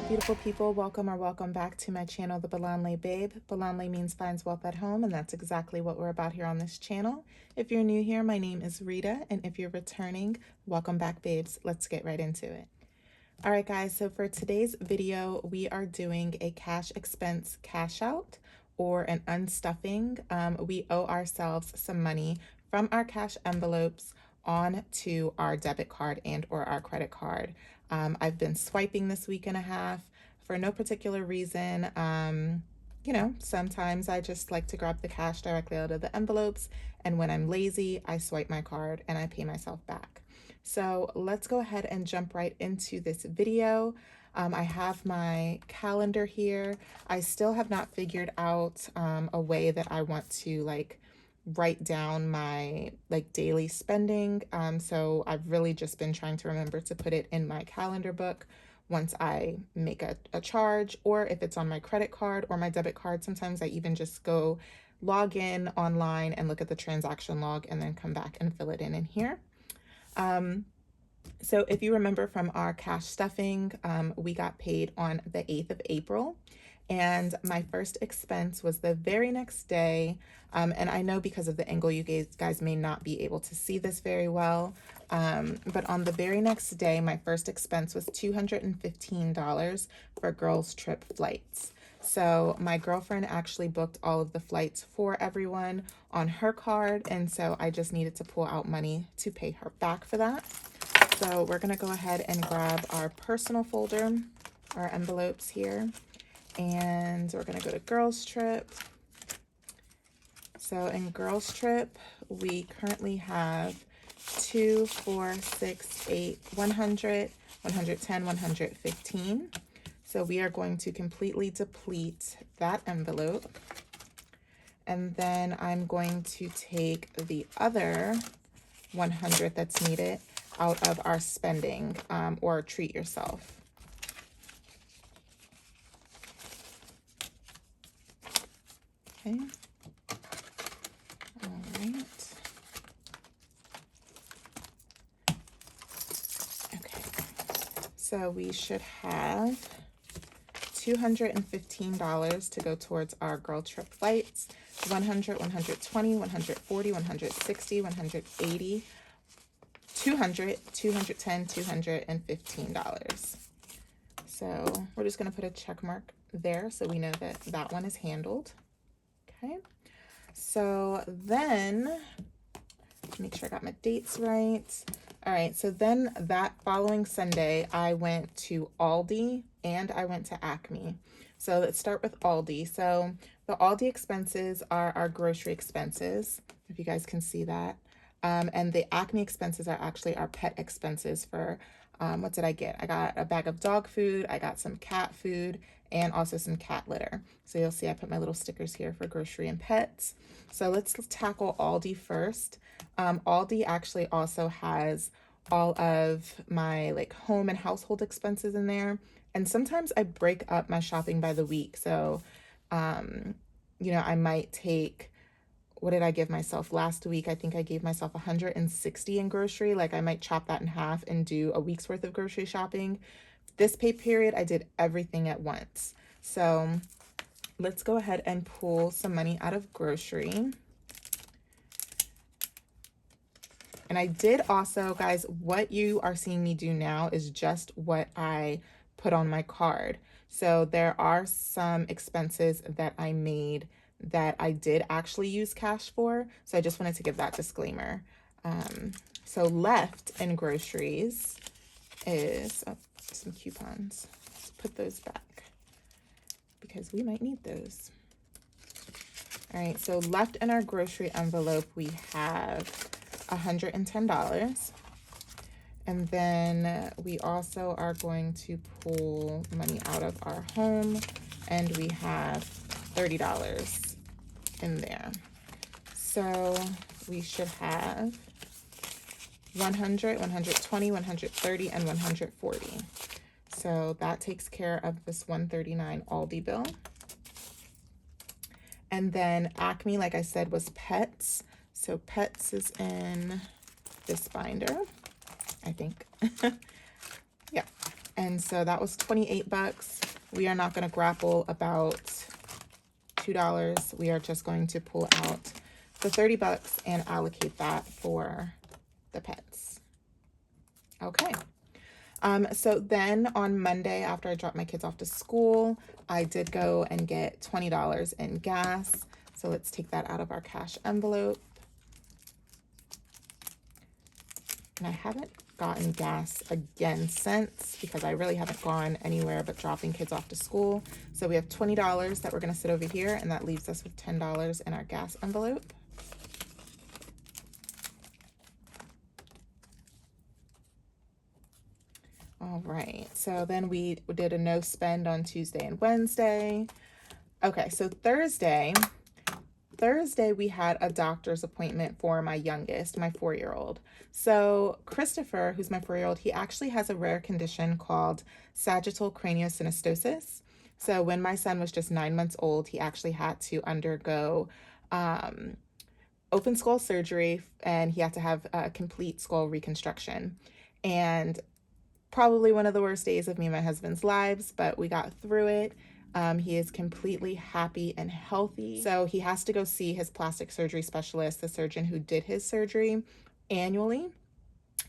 beautiful people? Welcome back to my channel, The Belanley Babe. Belanley means finds wealth at home, and that's exactly what we're about here on this channel. If you're new here, my name is Rita, and if you're returning, welcome back, babes. Let's get right into it. All right, guys, so for today's video, we are doing a cash expense cash out or an unstuffing. We owe ourselves some money from our cash envelopes on to our debit card and or our credit card. I've been swiping this week and a half for no particular reason. You know, sometimes I just like to grab the cash directly out of the envelopes, and when I'm lazy, I swipe my card and I pay myself back. So let's go ahead and jump right into this video. I have my calendar here. I still have not figured out a way that I want to write down my daily spending. So I've really just been trying to remember to put it in my calendar book once I make a charge, or if it's on my credit card or my debit card. Sometimes I even just go log in online and look at the transaction log and then come back and fill it in here. So if you remember from our cash stuffing, we got paid on the 8th of April. And my first expense was the very next day. And I know because of the angle, you guys may not be able to see this very well. But on the very next day, my first expense was $215 for girls' trip flights. So my girlfriend actually booked all of the flights for everyone on her card. And so I just needed to pull out money to pay her back for that. So we're going to go ahead and grab our personal folder, our envelopes here. And we're going to go to girls trip. So in girls trip, we currently have 2, 4, 6, 8, 100, 110, 115. So we are going to completely deplete that envelope. And then I'm going to take the other 100 that's needed out of our spending or treat yourself. Okay. All right. Okay. So we should have $215 to go towards our girl trip flights. 100, 120, 140, 160, 180, 200, 210, $215. So we're just going to put a check mark there so we know that that one is handled. Okay, so then make sure I got my dates right. All right, so then that following Sunday, I went to Aldi and I went to Acme. So let's start with Aldi. So the Aldi expenses are our grocery expenses, if you guys can see that. And the Acme expenses are actually our pet expenses for, what did I get? I got a bag of dog food, I got some cat food, and also some cat litter. So you'll see I put my little stickers here for grocery and pets. So let's tackle Aldi first. Aldi actually also has all of my home and household expenses in there. And sometimes I break up my shopping by the week. So, you know, I might take, what did I give myself last week? I think I gave myself 160 in grocery. I might chop that in half and do a week's worth of grocery shopping. This pay period, I did everything at once. So let's go ahead and pull some money out of grocery. And I did also, guys, what you are seeing me do now is just what I put on my card. So there are some expenses that I made that I did actually use cash for. So I just wanted to give that disclaimer. So left in groceries is some coupons. Let's put those back because we might need those. All right, so left in our grocery envelope, we have $110. And then we also are going to pull money out of our home, and we have $30 in there. So we should have 100, 120, 130, and 140. So that takes care of this $139 Aldi bill. And then Acme, like I said, was pets. So pets is in this binder, I think. Yeah. And so that was 28 bucks. We are not going to grapple about $2. We are just going to pull out the 30 bucks and allocate that for the pets. Okay. So then on Monday, after I dropped my kids off to school, I did go and get $20 in gas. So let's take that out of our cash envelope. And I haven't gotten gas again since, because I really haven't gone anywhere but dropping kids off to school. So we have $20 that we're going to sit over here, and that leaves us with $10 in our gas envelope. All right, so then we did a no spend on Tuesday and Wednesday. Okay, so Thursday we had a doctor's appointment for my youngest, my 4-year-old. So Christopher, who's my 4-year-old, he actually has a rare condition called sagittal craniosynostosis. So when my son was just 9 months old, he actually had to undergo open skull surgery, and he had to have a complete skull reconstruction. And probably one of the worst days of me and my husband's lives, but we got through it. He is completely happy and healthy. So he has to go see his plastic surgery specialist, the surgeon who did his surgery, annually.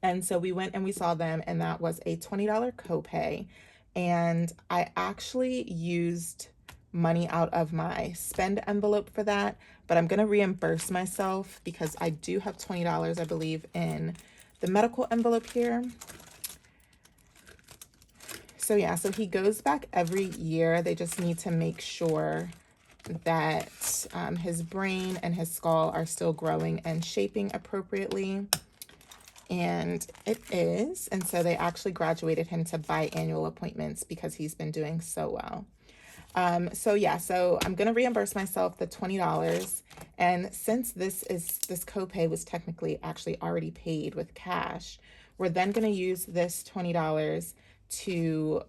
And so we went and we saw them, and that was a $20 copay. And I actually used money out of my spend envelope for that, but I'm going to reimburse myself because I do have $20, I believe, in the medical envelope here. So yeah, so he goes back every year. They just need to make sure that his brain and his skull are still growing and shaping appropriately. And it is. And so they actually graduated him to biannual appointments because he's been doing so well. So yeah, so I'm going to reimburse myself the $20. And since this copay was technically actually already paid with cash, we're then going to use this $20 to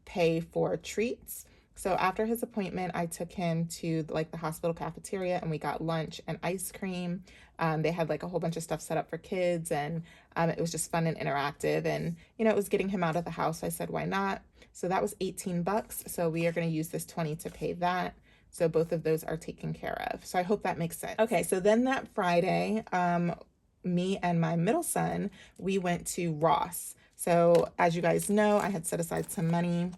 pay for treats. So after his appointment, I took him to like the hospital cafeteria, and we got lunch and ice cream. They had like a whole bunch of stuff set up for kids, and it was just fun and interactive, and it was getting him out of the house. So I said, why not? So that was 18 bucks. So we are going to use this 20 to pay that. So both of those are taken care of. So I hope that makes sense. Okay, so then that Friday, me and my middle son, we went to Ross. So as you guys know, I had set aside some money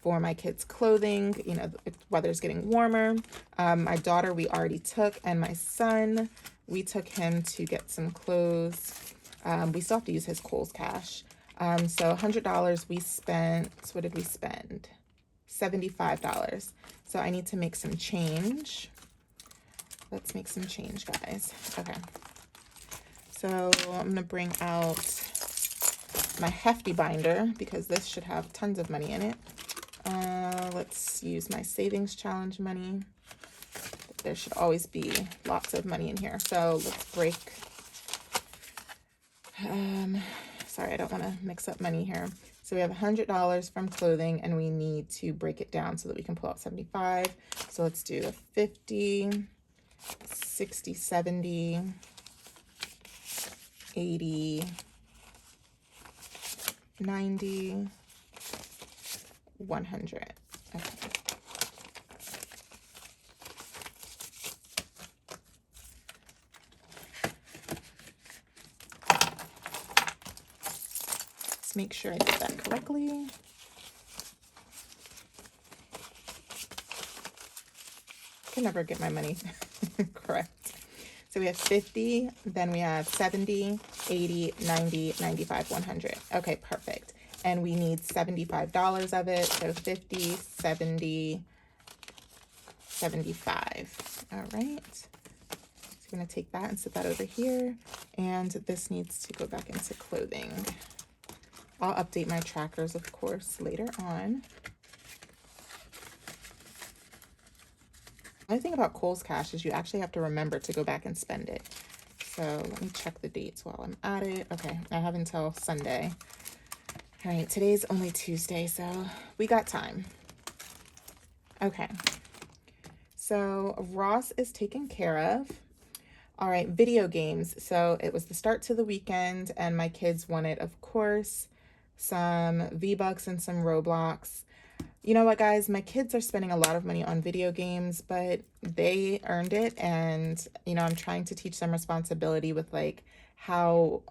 for my kids' clothing. The weather's getting warmer. My daughter, we already took, and my son, we took him to get some clothes. We still have to use his Kohl's cash. So $100 we spent. What did we spend? $75. So I need to make some change. Let's make some change, guys. Okay. So I'm going to bring out my hefty binder because this should have tons of money in it. Let's use my savings challenge money. There should always be lots of money in here. So let's break. Sorry, I don't want to mix up money here. So we have $100 from clothing, and we need to break it down so that we can pull out 75. So let's do a 50, 60, 70, 80, 90, 100. Okay. Let's make sure I did that correctly. I can never get my money correct. So we have 50, then we have 70, 80, 90, 95, 100. Okay, perfect. And we need $75 of it. So 50, 70, 75. All right. So we're going to take that and set that over here. And this needs to go back into clothing. I'll update my trackers, of course, later on. The only thing about Kohl's Cash is you actually have to remember to go back and spend it. So let me check the dates while I'm at it. Okay, I have until Sunday. All right, today's only Tuesday, so we got time. Okay, so Ross is taken care of. All right, video games. So it was the start to the weekend, and my kids wanted, of course, some V-Bucks, and some Roblox. You know what, guys? My kids are spending a lot of money on video games, but they earned it. And, you know, I'm trying to teach them responsibility with like how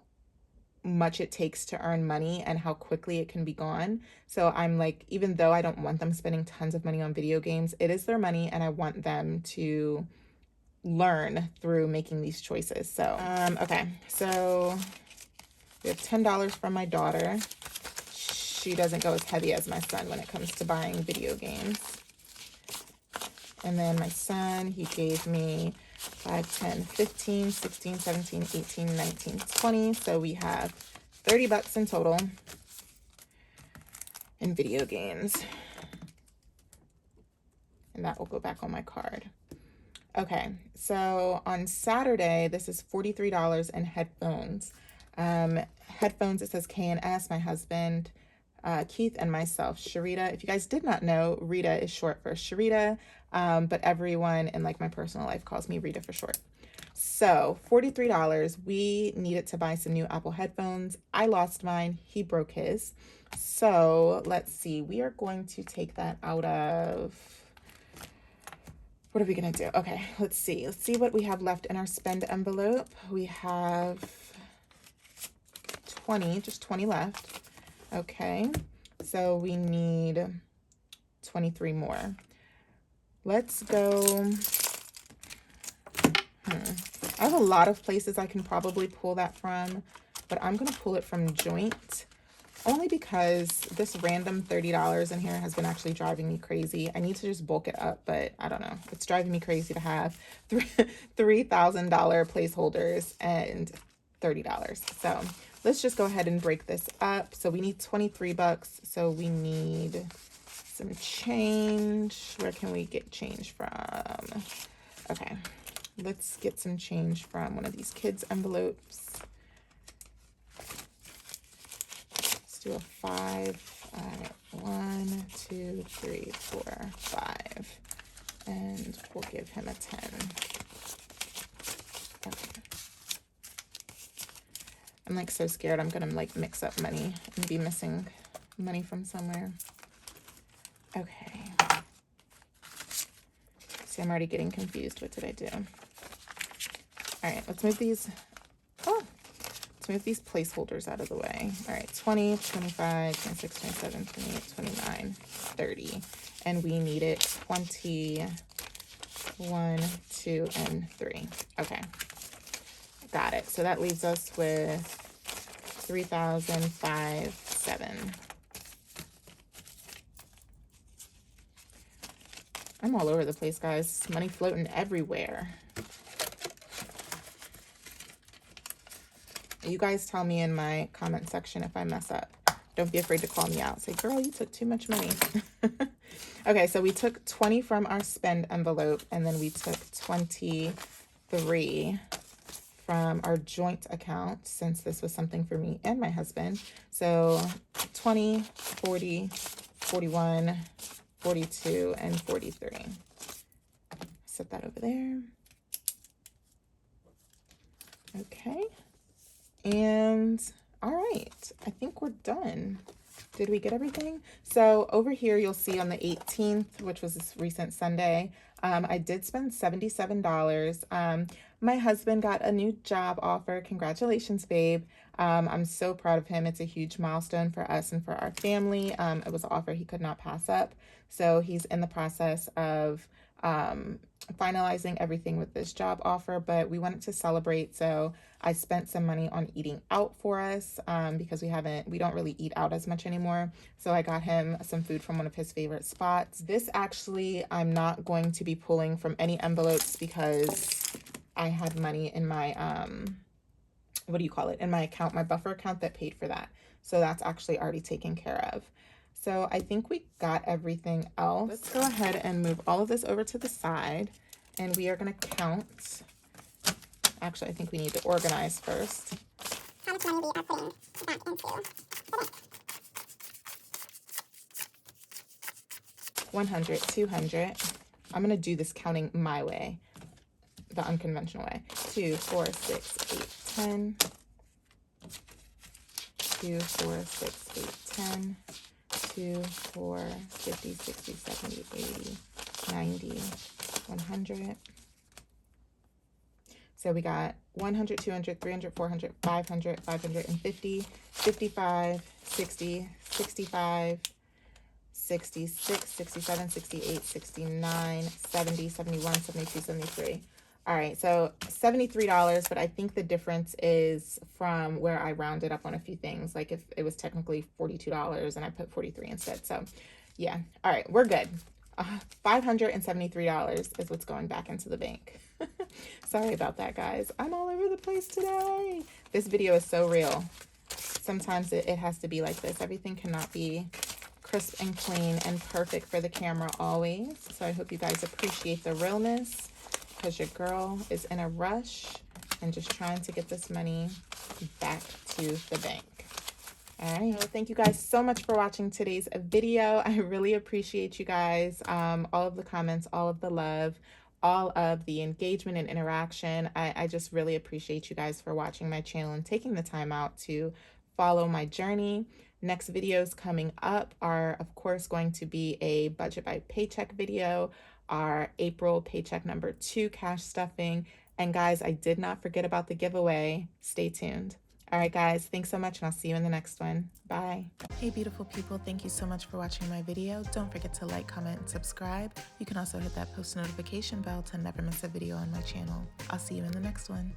much it takes to earn money and how quickly it can be gone. So I'm like, even though I don't want them spending tons of money on video games, it is their money and I want them to learn through making these choices. So, okay. So we have $10 from my daughter. She doesn't go as heavy as my son when it comes to buying video games. And then my son, he gave me 5, 10, 15, 16, 17, 18, 19, 20. So we have 30 bucks in total in video games. And that will go back on my card. Okay, so on Saturday, this is $43 in headphones. Headphones, it says K&S, my husband, Keith, and myself, Sharita. If you guys did not know, Rita is short for Sharita, but everyone in like my personal life calls me Rita for short. So $43, we needed to buy some new Apple headphones. I lost mine, he broke his. So let's see, we are going to take that out of, what are we gonna do? Okay, let's see what we have left in our spend envelope. We have 20, just 20 left. Okay, so we need 23 more. Let's go. I have a lot of places I can probably pull that from, but I'm gonna pull it from Joint only because this random $30 in here has been actually driving me crazy. I need to just bulk it up, but I don't know. It's driving me crazy to have $3,000 placeholders and $30. So let's just go ahead and break this up. So we need 23 bucks. So we need some change. Where can we get change from? Okay, let's get some change from one of these kids' envelopes. Let's do a 5. All right, 1, 2, 3, 4, 5. And we'll give him a 10. Okay. I'm like so scared I'm gonna like mix up money and be missing money from somewhere. Okay. See, I'm already getting confused. What did I do? All right, let's move these. Oh, let's move these placeholders out of the way. All right, 20, 25, 26, 27, 28, 29, 30. And we needed 21, 2, and 3. Okay. Got it. So that leaves us with 3,057. I'm all over the place, guys. Money floating everywhere. You guys tell me in my comment section if I mess up. Don't be afraid to call me out. Say, girl, you took too much money. Okay, so we took 20 from our spend envelope, and then we took 23 from our joint account, since this was something for me and my husband. So 20, 40, 41, 42, and 43. Set that over there. Okay. And all right, I think we're done. Did we get everything? So over here, you'll see on the 18th, which was this recent Sunday, I did spend $77. My husband got a new job offer. Congratulations, babe. I'm so proud of him. It's a huge milestone for us and for our family. It was an offer he could not pass up. So he's in the process of finalizing everything with this job offer, but we wanted to celebrate. So I spent some money on eating out for us because we don't really eat out as much anymore. So I got him some food from one of his favorite spots. This actually, I'm not going to be pulling from any envelopes because I had money in my, what do you call it? In my account, my buffer account that paid for that. So that's actually already taken care of. So I think we got everything else. Let's go ahead and move all of this over to the side, and we are going to count. Actually, I think we need to organize first. How much money we are putting back into the bank. 100, 200. I'm going to do this counting my way, the unconventional way. 2, 4, 6, 8, 10, 2, 4, 6, 8, 10, 2, 4, 50, 60, 70, 80, 90, 100. So we got 100, 200, 300, 400, 500, 550, 55, 60, 65, 66, 67, 68, 69, 70, 71, 72, 73. All right, so $73, but I think the difference is from where I rounded up on a few things. Like if it was technically $42 and I put 43 instead. So yeah, all right, we're good. $573 is what's going back into the bank. Sorry about that, guys. I'm all over the place today. This video is so real. Sometimes it has to be like this. Everything cannot be crisp and clean and perfect for the camera always. So I hope you guys appreciate the realness, because your girl is in a rush and just trying to get this money back to the bank. All right, well, thank you guys so much for watching today's video. I really appreciate you guys, all of the comments, all of the love, all of the engagement and interaction. I just really appreciate you guys for watching my channel and taking the time out to follow my journey. Next videos coming up are, of course, going to be a budget by paycheck video, our April paycheck number 2 cash stuffing. And guys, I did not forget about the giveaway. Stay tuned. All right, guys, thanks so much, and I'll see you in the next one. Bye. Hey, beautiful people. Thank you so much for watching my video. Don't forget to like, comment, and subscribe. You can also hit that post notification bell to never miss a video on my channel. I'll see you in the next one.